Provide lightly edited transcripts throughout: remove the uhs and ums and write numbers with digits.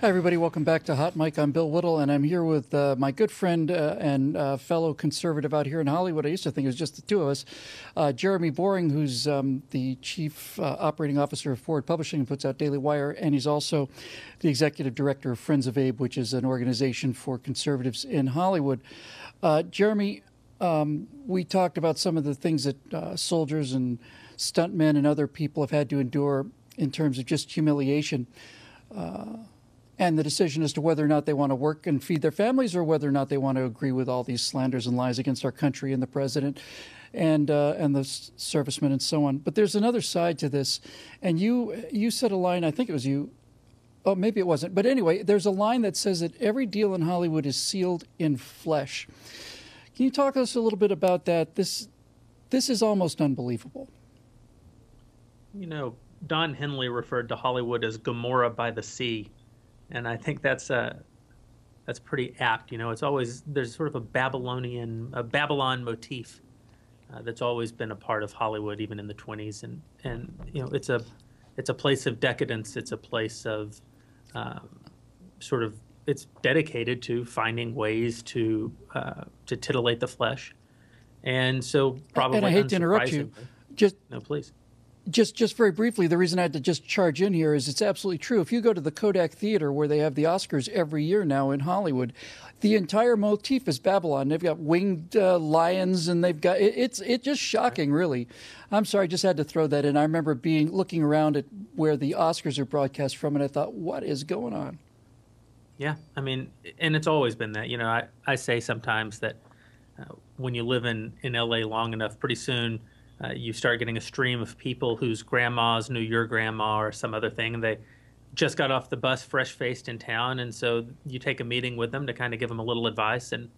Hi, everybody. Welcome back to Hot Mike. I'm Bill Whittle, and I'm here with my good friend and fellow conservative out here in Hollywood. I used to think it was just the two of us. Jeremy Boring, who's the chief operating officer of Forward Publishing and puts out Daily Wire, and he's also the executive director of Friends of Abe, which is an organization for conservatives in Hollywood. Jeremy, we talked about some of the things that soldiers and stuntmen and other people have had to endure in terms of just humiliation. And the decision as to whether or not they want to work and feed their families, or whether or not they want to agree with all these slanders and lies against our country and the president and the servicemen and so on. But there's another side to this, and you said a line. I think it was you. Oh, maybe it wasn't. But anyway, there's a line that says that every deal in Hollywood is sealed in flesh. Can you talk to us a little bit about that? This is almost unbelievable. You know, Don Henley referred to Hollywood as Gomorrah by the sea. And I think that's pretty apt. You know, there's sort of a Babylon motif that's always been a part of Hollywood, even in the 20s. And you know, it's a place of decadence. It's a place of it's dedicated to finding ways to titillate the flesh. And so probably, and I hate to interrupt you. No, please. Just very briefly, the reason I had to just charge in here is it's absolutely true. If you go to the Kodak Theater, where they have the Oscars every year now in Hollywood, the entire motif is Babylon. They've got winged lions, and they've got it's just shocking, really. I'm sorry, I just had to throw that in. I remember looking around at where the Oscars are broadcast from, and I thought, what is going on? Yeah, I mean, and it's always been that. You know, I say sometimes that when you live in LA long enough, pretty soon you start getting a stream of people whose grandmas knew your grandma or some other thing. And they just got off the bus, fresh-faced in town, and so you take a meeting with them to kind of give them a little advice and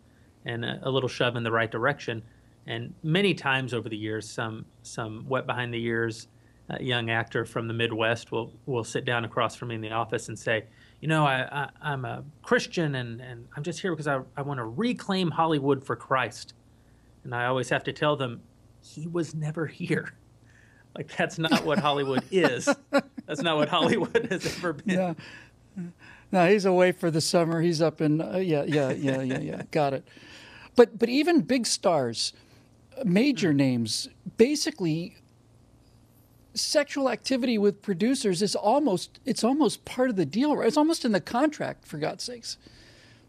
a little shove in the right direction. And many times over the years, some wet behind the ears young actor from the Midwest will sit down across from me in the office and say, you know, I'm a Christian and I'm just here because I want to reclaim Hollywood for Christ. And I always have to tell them, he was never here. Like, that's not what Hollywood is. That's not what Hollywood has ever been. Yeah. No, he's away for the summer. He's up in, yeah. Got it. But even big stars, major names, basically sexual activity with producers it's almost part of the deal, right? It's almost in the contract, for God's sakes.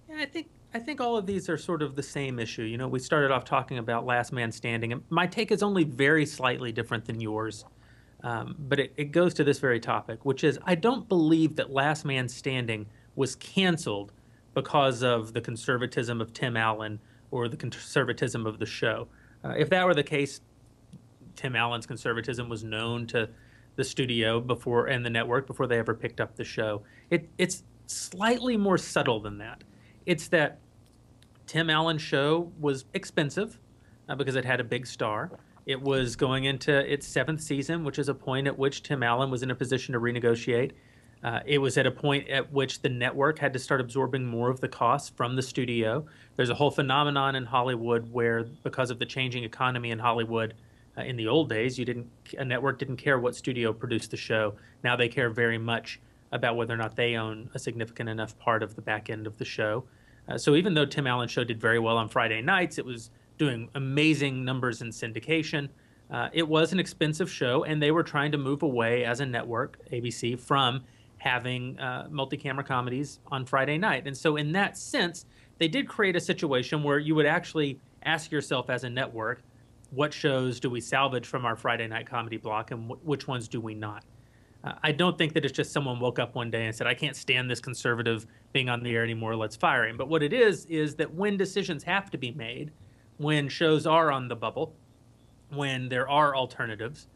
Yeah, I think all of these are sort of the same issue. You know, we started off talking about Last Man Standing, and my take is only very slightly different than yours. But it goes to this very topic, which is I don't believe that Last Man Standing was canceled because of the conservatism of Tim Allen or the conservatism of the show. If that were the case, Tim Allen's conservatism was known to the studio before and the network before they ever picked up the show. It's slightly more subtle than that. It's that Tim Allen's show was expensive because it had a big star. It was going into its 7th season, which is a point at which Tim Allen was in a position to renegotiate. It was at a point at which the network had to start absorbing more of the costs from the studio. There's a whole phenomenon in Hollywood where, because of the changing economy in Hollywood, in the old days, a network didn't care what studio produced the show. Now they care very much about whether or not they own a significant enough part of the back end of the show. So even though Tim Allen's show did very well on Friday nights, it was doing amazing numbers in syndication. It was an expensive show, and they were trying to move away as a network, ABC, from having multi-camera comedies on Friday night. And so in that sense, they did create a situation where you would actually ask yourself as a network, what shows do we salvage from our Friday night comedy block, and which ones do we not? I don't think that it's just someone woke up one day and said, I can't stand this conservative being on the air anymore, let's fire him. But what it is that when decisions have to be made, when shows are on the bubble, when there are alternatives,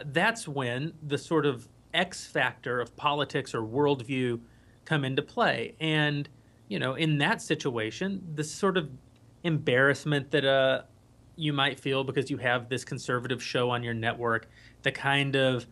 that's when the sort of X factor of politics or worldview come into play. And, you know, in that situation, the sort of embarrassment that you might feel because you have this conservative show on your network, the kind of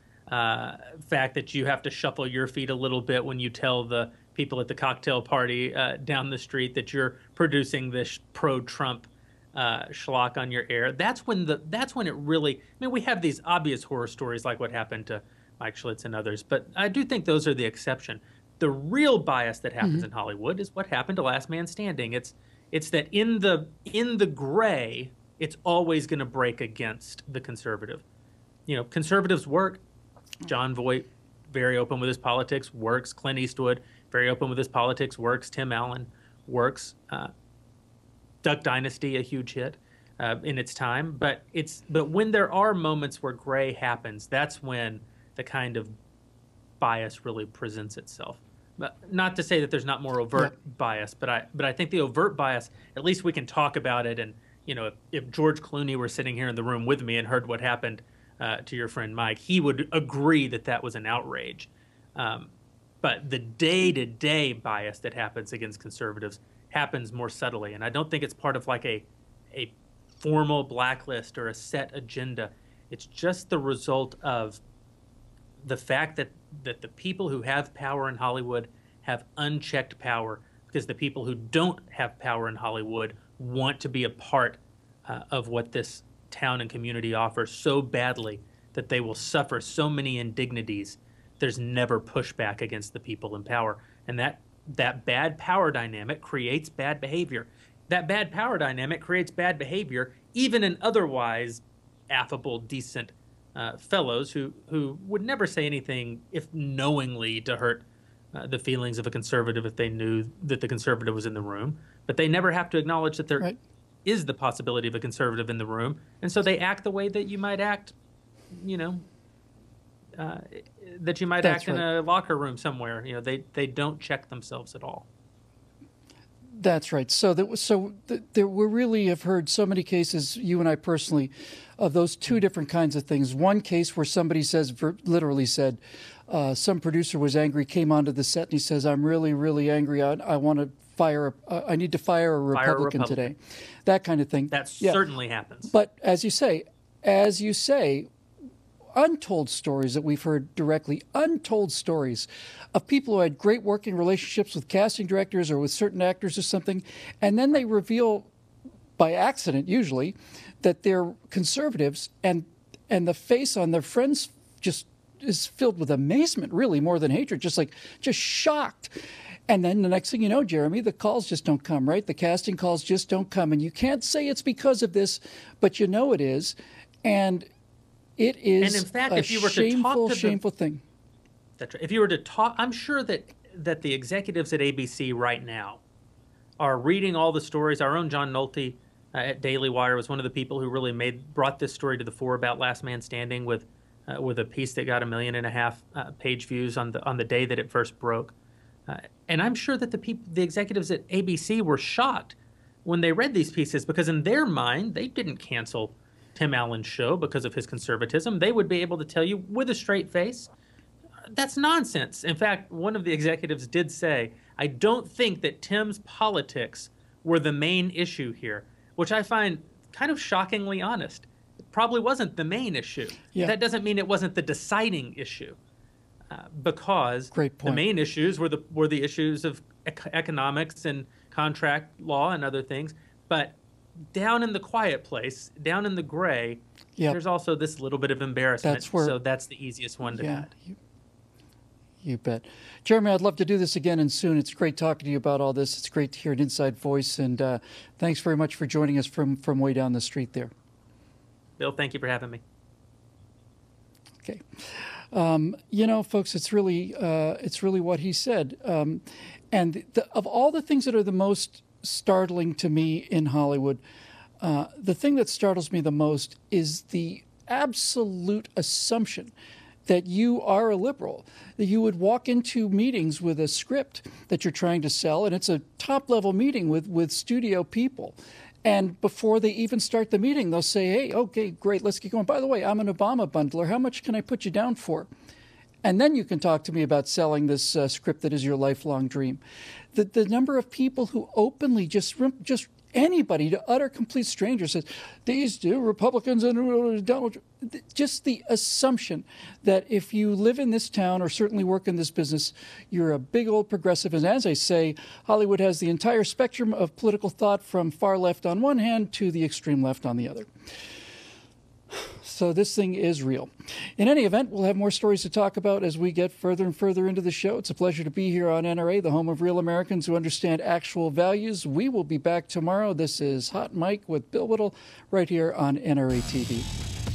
fact that you have to shuffle your feet a little bit when you tell the people at the cocktail party down the street that you're producing this pro-Trump schlock on your air. That's when it really. I mean, we have these obvious horror stories like what happened to Mike Schlitz and others, but I do think those are the exception. The real bias that happens in Hollywood is what happened to Last Man Standing. It's that in the gray, it's always going to break against the conservative. Conservatives work. John Voight, very open with his politics, works. Clint Eastwood, very open with his politics, works. Tim Allen works. Duck Dynasty, a huge hit in its time. But when there are moments where gray happens, that's when the kind of bias really presents itself. But not to say that there's not more overt bias, but I think the overt bias, at least we can talk about it. And if George Clooney were sitting here in the room with me and heard what happened to your friend Mike, he would agree that that was an outrage. But the day-to-day bias that happens against conservatives happens more subtly, and I don't think it's part of like a formal blacklist or a set agenda. It's just the result of the fact that the people who have power in Hollywood have unchecked power, because the people who don't have power in Hollywood want to be a part of what this town and community offers so badly that they will suffer so many indignities. There's never pushback against the people in power. And that bad power dynamic creates bad behavior. That bad power dynamic creates bad behavior even in otherwise affable, decent fellows who would never say anything if knowingly to hurt the feelings of a conservative if they knew that the conservative was in the room. But they never have to acknowledge that there is the possibility of a conservative in the room. And so they act the way that you might act, that you might act in a locker room somewhere. They don't check themselves at all. That's right. We really have heard so many cases, you and I personally, of those two different kinds of things. One case where somebody literally said, some producer was angry, came onto the set, and he says, "I'm really, really angry. I want to I need to fire a Republican today." That kind of thing. That certainly happens. But as you say, untold stories that we've heard directly, untold stories of people who had great working relationships with casting directors or with certain actors or something, and then they reveal, by accident usually, that they're conservatives, and the face on their friends just is filled with amazement, really, more than hatred, just shocked. And then the next thing you know, Jeremy, the calls just don't come, right? The casting calls just don't come. And you can't say it's because of this, but you know it is. And it is, and in fact, if you were shameful thing. That's right. If you were to talk, I'm sure that the executives at ABC right now are reading all the stories. Our own John Nolte at Daily Wire was one of the people who really brought this story to the fore about Last Man Standing with a piece that got 1.5 million page views on the day that it first broke. And I'm sure that the executives at ABC were shocked when they read these pieces, because in their mind, they didn't cancel Tim Allen's show because of his conservatism. They would be able to tell you with a straight face, that's nonsense. In fact, one of the executives did say, "I don't think that Tim's politics were the main issue here," which I find kind of shockingly honest. It probably wasn't the main issue. Yeah. That doesn't mean it wasn't the deciding issue. Because the main issues were the issues of economics and contract law and other things. But down in the quiet place, down in the gray, there's also this little bit of embarrassment. So that's the easiest one to add. You bet. Jeremy, I'd love to do this again and soon. It's great talking to you about all this. It's great to hear an inside voice. And thanks very much for joining us from way down the street there. Bill, thank you for having me. Okay. Folks, it's really what he said. And of all the things that are the most startling to me in Hollywood, the thing that startles me the most is the absolute assumption that you are a liberal, that you would walk into meetings with a script that you're trying to sell, and it's a top-level meeting with studio people. And before they even start the meeting, they'll say, "Hey, okay, great, let's get going. By the way, I'm an Obama bundler. How much can I put you down for?" And then you can talk to me about selling this script that is your lifelong dream. The number of people who openly just anybody, to utter complete strangers, says, "These two Republicans and Donald," just the assumption that if you live in this town or certainly work in this business, you're a big old progressive. And as I say, Hollywood has the entire spectrum of political thought from far left on one hand to the extreme left on the other. So this thing is real. In any event, we'll have more stories to talk about as we get further and further into the show. It's a pleasure to be here on NRA, the home of real Americans who understand actual values. We will be back tomorrow. This is Hot Mike with Bill Whittle right here on NRATV.